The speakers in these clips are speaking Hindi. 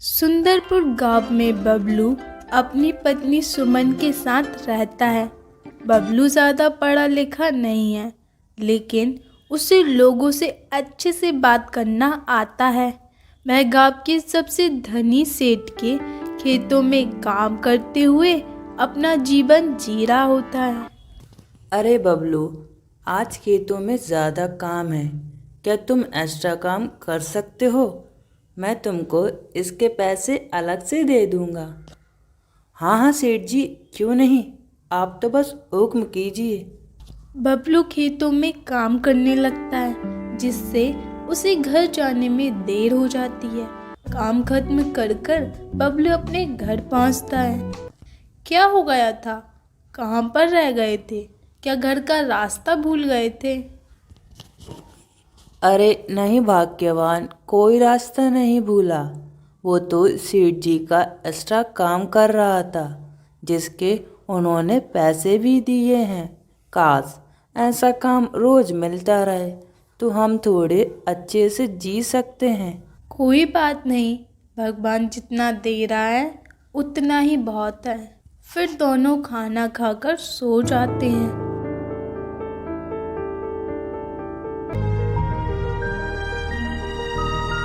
सुंदरपुर गांव में बबलू अपनी पत्नी सुमन के साथ रहता है। बबलू ज़्यादा पढ़ा लिखा नहीं है, लेकिन उसे लोगों से अच्छे से बात करना आता है। वह गांव के सबसे धनी सेठ के खेतों में काम करते हुए अपना जीवन जी रहा होता है। अरे बबलू, आज खेतों में ज़्यादा काम है। क्या तुम एक्स्ट्रा काम कर सकते हो? मैं तुमको इसके पैसे अलग से दे दूँगा। हाँ हाँ सेठ जी, क्यों नहीं, आप तो बस हुक्म कीजिए। बबलू खेतों में काम करने लगता है, जिससे उसे घर जाने में देर हो जाती है। काम खत्म कर कर बबलू अपने घर पहुंचता है। क्या हो गया था? कहाँ पर रह गए थे? क्या घर का रास्ता भूल गए थे? अरे नहीं भाग्यवान, कोई रास्ता नहीं भूला। वो तो सेठ जी का एक्स्ट्रा काम कर रहा था, जिसके उन्होंने पैसे भी दिए हैं। काश ऐसा काम रोज मिलता रहे तो हम थोड़े अच्छे से जी सकते हैं। कोई बात नहीं, भगवान जितना दे रहा है उतना ही बहुत है। फिर दोनों खाना खाकर सो जाते हैं।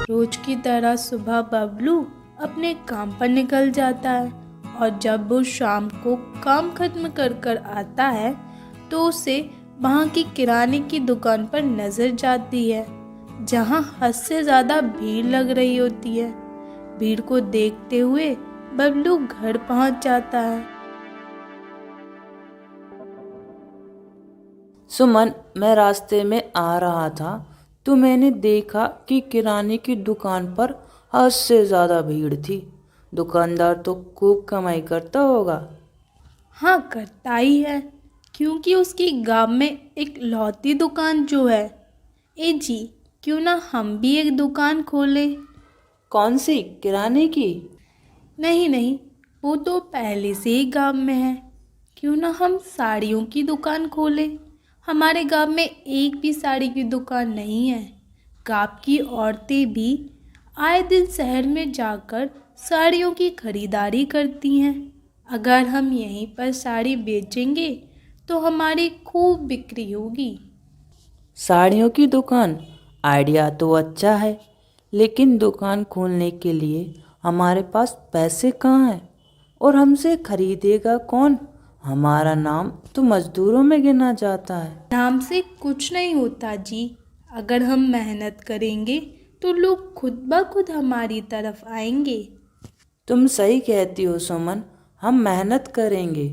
रोज की तरह सुबह बबलू अपने काम पर निकल जाता है, और जब वो शाम को काम खत्म कर कर आता है तो उसे वहाँ की किराने की दुकान पर नजर जाती है, जहाँ हद से ज़्यादा भीड़ लग रही होती है। भीड़ को देखते हुए बबलू घर पहुँच जाता है। सुमन, मैं रास्ते में आ रहा था तो मैंने देखा कि किराने की दुकान पर हद से ज़्यादा भीड़ थी। दुकानदार तो खूब कमाई करता होगा। हाँ, करता ही है, क्योंकि उसकी गांव में एक लौती दुकान जो है। ए जी, क्यों ना हम भी एक दुकान खोलें? कौन सी, किराने की? नहीं नहीं, वो तो पहले से ही गांव में है। क्यों ना हम साड़ियों की दुकान खोलें? हमारे गांव में एक भी साड़ी की दुकान नहीं है। गांव की औरतें भी आए दिन शहर में जाकर साड़ियों की खरीदारी करती हैं। अगर हम यहीं पर साड़ी बेचेंगे तो हमारी खूब बिक्री होगी। साड़ियों की दुकान? आइडिया तो अच्छा है, लेकिन दुकान खोलने के लिए हमारे पास पैसे कहाँ हैं और हमसे खरीदेगा कौन? हमारा नाम तो मजदूरों में गिना जाता है। नाम से कुछ नहीं होता जी। अगर हम मेहनत करेंगे तो लोग खुद ब खुद हमारी तरफ आएंगे। तुम सही कहती हो सुमन, हम मेहनत करेंगे,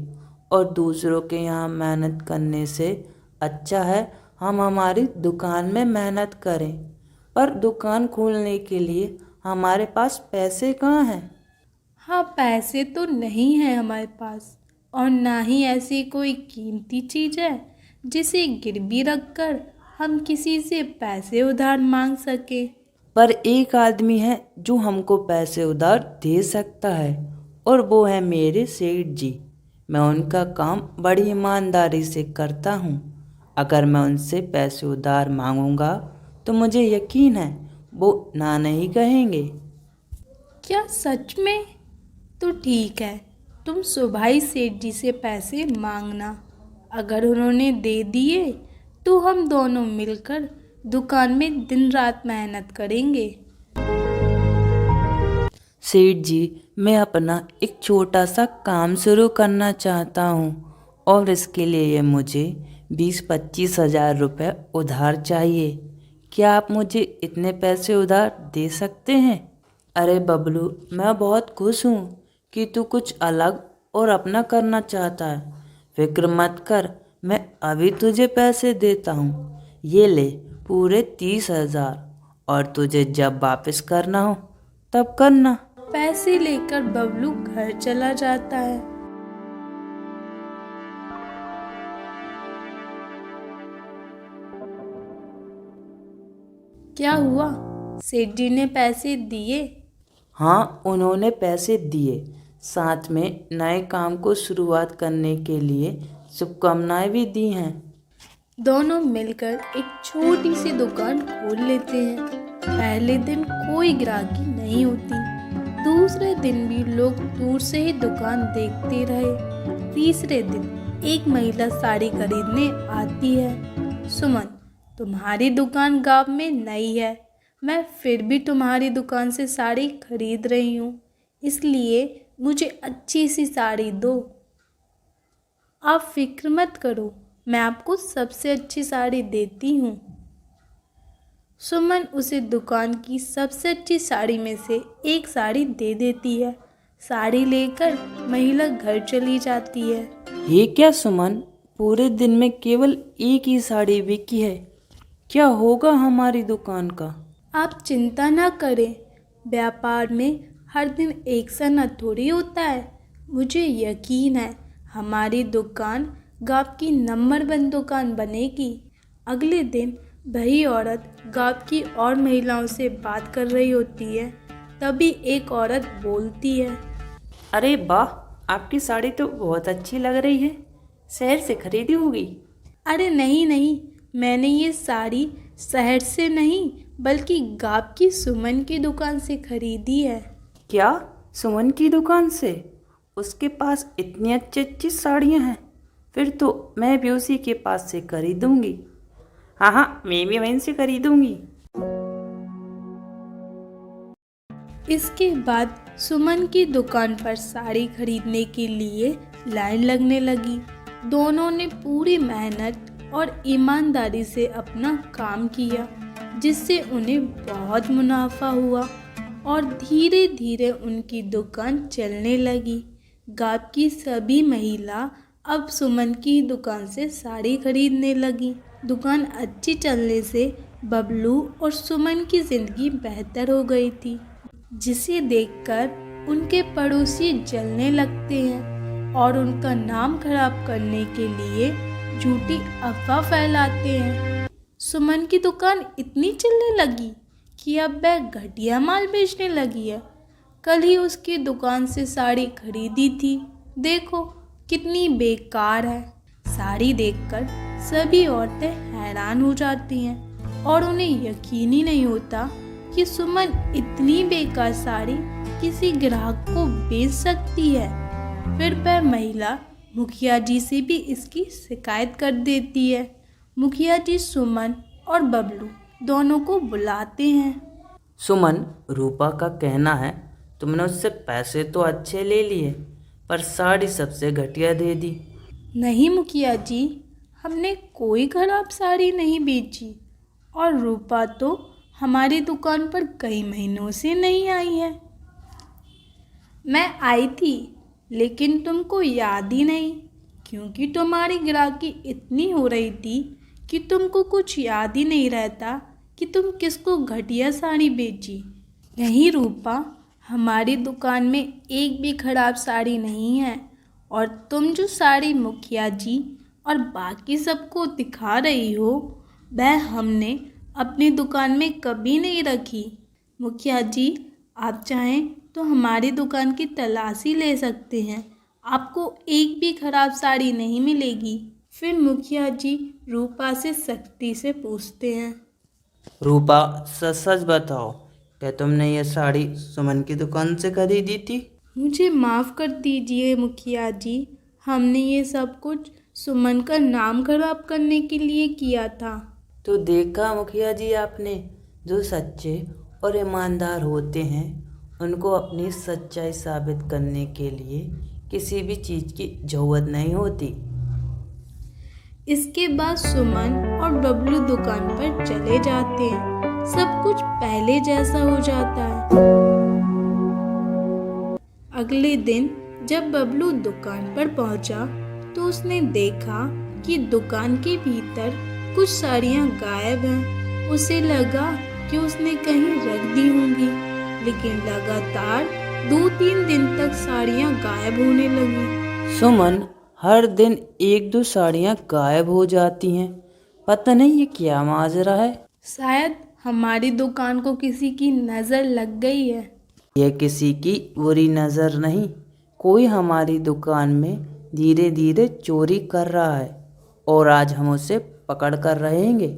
और दूसरों के यहाँ मेहनत करने से अच्छा है हम हमारी दुकान में मेहनत करें। पर दुकान खोलने के लिए हमारे पास पैसे कहाँ हैं? हाँ, पैसे तो नहीं है हमारे पास, और ना ही ऐसी कोई कीमती चीज़ है जिसे गिरवी रखकर हम किसी से पैसे उधार मांग सके। पर एक आदमी है जो हमको पैसे उधार दे सकता है, और वो है मेरे सेठ जी। मैं उनका काम बड़ी ईमानदारी से करता हूँ। अगर मैं उनसे पैसे उधार मांगूंगा तो मुझे यकीन है वो ना नहीं कहेंगे। क्या सच में? तो ठीक है, तुम सुबह ही सेठ जी से पैसे मांगना। अगर उन्होंने दे दिए तो हम दोनों मिलकर दुकान में दिन रात मेहनत करेंगे। सेठ जी, मैं अपना एक छोटा सा काम शुरू करना चाहता हूँ, और इसके लिए मुझे 20-25 हज़ार रुपये उधार चाहिए। क्या आप मुझे इतने पैसे उधार दे सकते हैं? अरे बबलू, मैं बहुत खुश हूँ कि तू कुछ अलग और अपना करना चाहता है। फिक्र मत कर, मैं अभी तुझे पैसे देता हूँ। ये ले, पूरे 30 हज़ार, और तुझे जब वापस करना हो तब करना। पैसे लेकर बबलू घर चला जाता है। क्या हुआ? सेठ जी ने पैसे दिए? हाँ, उन्होंने पैसे दिए, साथ में नए काम को शुरुआत करने के लिए शुभकामनाएं भी दी हैं। दोनों मिलकर एक छोटी सी दुकान खोल लेते हैं। पहले दिन कोई ग्राहकी नहीं होती, दूसरे दिन भी लोग दूर से ही दुकान देखते रहे। तीसरे दिन एक महिला साड़ी खरीदने आती है। सुमन, तुम्हारी दुकान गांव में नई है, मैं फिर भी तुम्हारी दुकान से साड़ी खरीद रही हूँ, इसलिए मुझे अच्छी सी साड़ी दो। आप फिक्र मत करो, मैं आपको सबसे अच्छी साड़ी देती हूँ। सुमन उसे दुकान की सबसे अच्छी साड़ी में से एक साड़ी दे देती है। साड़ी लेकर महिला घर चली जाती है। ये क्या सुमन, पूरे दिन में केवल एक ही साड़ी बिकी है, क्या होगा हमारी दुकान का? आप चिंता ना करें, व्यापार में हर दिन एक सा न थोड़ी होता है। मुझे यकीन है हमारी दुकान गांव की नंबर 1 दुकान बनेगी। अगले दिन वही औरत गांव की और महिलाओं से बात कर रही होती है। तभी एक औरत बोलती है, अरे वाह, आपकी साड़ी तो बहुत अच्छी लग रही है, शहर से खरीदी होगी? अरे नहीं नहीं, मैंने ये साड़ी शहर से नहीं बल्कि गांव की सुमन की दुकान से खरीदी है। क्या, सुमन की दुकान से? उसके पास इतनी अच्छी अच्छी साड़ियाँ हैं, फिर तो मैं भी उसी के पास से खरीदूंगी। हाँ, मैं भी वहीं से खरीदूंगी। इसके बाद सुमन की दुकान पर साड़ी खरीदने के लिए लाइन लगने लगी। दोनों ने पूरी मेहनत और ईमानदारी से अपना काम किया, जिससे उन्हें बहुत मुनाफा हुआ और धीरे धीरे उनकी दुकान चलने लगी। गांव की सभी महिला अब सुमन की दुकान से साड़ी खरीदने लगी। दुकान अच्छी चलने से बबलू और सुमन की ज़िंदगी बेहतर हो गई थी, जिसे देखकर उनके पड़ोसी जलने लगते हैं और उनका नाम खराब करने के लिए झूठी अफवाह फैलाते हैं। सुमन की दुकान इतनी चलने लगी कि अब वह घटिया माल बेचने लगी है। कल ही उसकी दुकान से साड़ी खरीदी थी, देखो कितनी बेकार है। साड़ी देखकर सभी औरतें हैरान हो जाती हैं और उन्हें यकीन ही नहीं होता कि सुमन इतनी बेकार साड़ी किसी ग्राहक को बेच सकती है। फिर वह महिला मुखिया जी से भी इसकी शिकायत कर देती है। मुखिया जी सुमन और बबलू दोनों को बुलाते हैं। सुमन, रूपा का कहना है तुमने उससे पैसे तो अच्छे ले लिए, पर साड़ी सबसे घटिया दे दी। नहीं मुखिया जी, हमने कोई खराब साड़ी नहीं बेची और रूपा तो हमारी दुकान पर कई महीनों से नहीं आई है। मैं आई थी लेकिन तुमको याद ही नहीं, क्योंकि तुम्हारी ग्राहकी इतनी हो रही थी कि तुमको कुछ याद ही नहीं रहता कि तुम किसको घटिया साड़ी बेची। नहीं रूपा, हमारी दुकान में एक भी खराब साड़ी नहीं है और तुम जो साड़ी मुखिया जी और बाकी सबको दिखा रही हो वह हमने अपनी दुकान में कभी नहीं रखी। मुखिया जी, आप चाहें तो हमारी दुकान की तलाशी ले सकते हैं, आपको एक भी खराब साड़ी नहीं मिलेगी। फिर मुखिया जी रूपा से सख्ती से पूछते हैं, रूपा, सच सच बताओ, क्या तुमने ये साड़ी सुमन की दुकान से खरीदी थी? मुझे माफ़ कर दीजिए मुखिया जी, हमने ये सब कुछ सुमन का नाम खराब करने के लिए किया था। तो देखा मुखिया जी आपने, जो सच्चे और ईमानदार होते हैं उनको अपनी सच्चाई साबित करने के लिए किसी भी चीज़ की ज़रूरत नहीं होती। इसके बाद सुमन और बबलू दुकान पर चले जाते हैं। सब कुछ पहले जैसा हो जाता है। अगले दिन जब बबलू दुकान पर पहुंचा तो उसने देखा कि दुकान के भीतर कुछ साड़ियां गायब हैं। उसे लगा कि उसने कहीं रख दी होंगी, लेकिन लगातार 2-3 दिन तक साड़ियां गायब होने लगी। सुमन, हर दिन 1-2 साड़ियाँ गायब हो जाती हैं, पता नहीं ये क्या माजरा है। शायद हमारी दुकान को किसी की नज़र लग गई है। यह किसी की बुरी नज़र नहीं, कोई हमारी दुकान में धीरे धीरे चोरी कर रहा है और आज हम उसे पकड़ कर रहेंगे।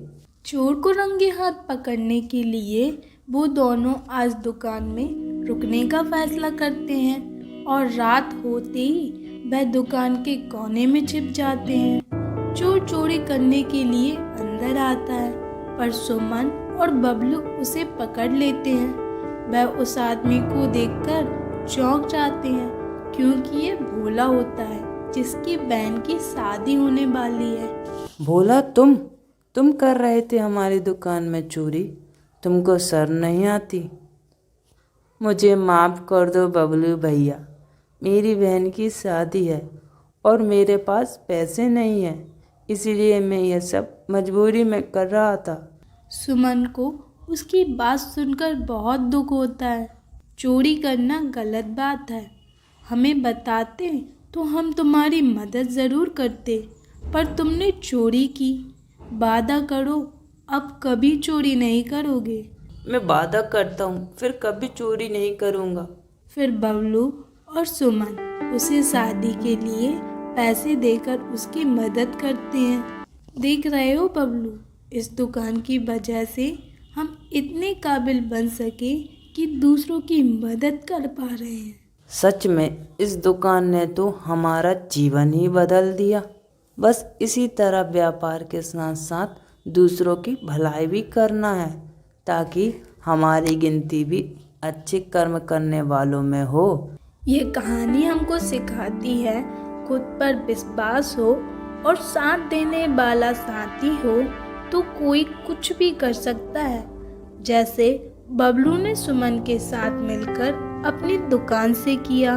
चोर को रंगे हाथ पकड़ने के लिए वो दोनों आज दुकान में रुकने का फैसला करते हैं और रात होते ही वह दुकान के कोने में छिप जाते हैं। चोर चोरी करने के लिए अंदर आता है, पर सुमन और बबलू उसे पकड़ लेते हैं। वह उस आदमी को देखकर चौंक जाते हैं, क्योंकि ये भोला होता है जिसकी बहन की शादी होने वाली है। भोला, तुम कर रहे थे हमारी दुकान में चोरी? तुमको शर्म नहीं आती? मुझे माफ़ कर दो बबलू भैया, मेरी बहन की शादी है और मेरे पास पैसे नहीं हैं, इसलिए मैं यह सब मजबूरी में कर रहा था। सुमन को उसकी बात सुनकर बहुत दुख होता है। चोरी करना गलत बात है, हमें बताते तो हम तुम्हारी मदद ज़रूर करते, पर तुमने चोरी की। वादा करो अब कभी चोरी नहीं करोगे। मैं वादा करता हूँ फिर कभी चोरी नहीं करूँगा। फिर बबलू और सुमन उसे शादी के लिए पैसे देकर उसकी मदद करते हैं। देख रहे हो बबलू, इस दुकान की वजह से हम इतने काबिल बन सके कि दूसरों की मदद कर पा रहे हैं। सच में इस दुकान ने तो हमारा जीवन ही बदल दिया। बस इसी तरह व्यापार के साथ साथ दूसरों की भलाई भी करना है, ताकि हमारी गिनती भी अच्छे कर्म करने वालों में हो। ये कहानी हमको सिखाती है, खुद पर विश्वास हो और साथ देने वाला साथी हो तो कोई कुछ भी कर सकता है। जैसे बबलू ने सुमन के साथ मिलकर अपनी दुकान से किया।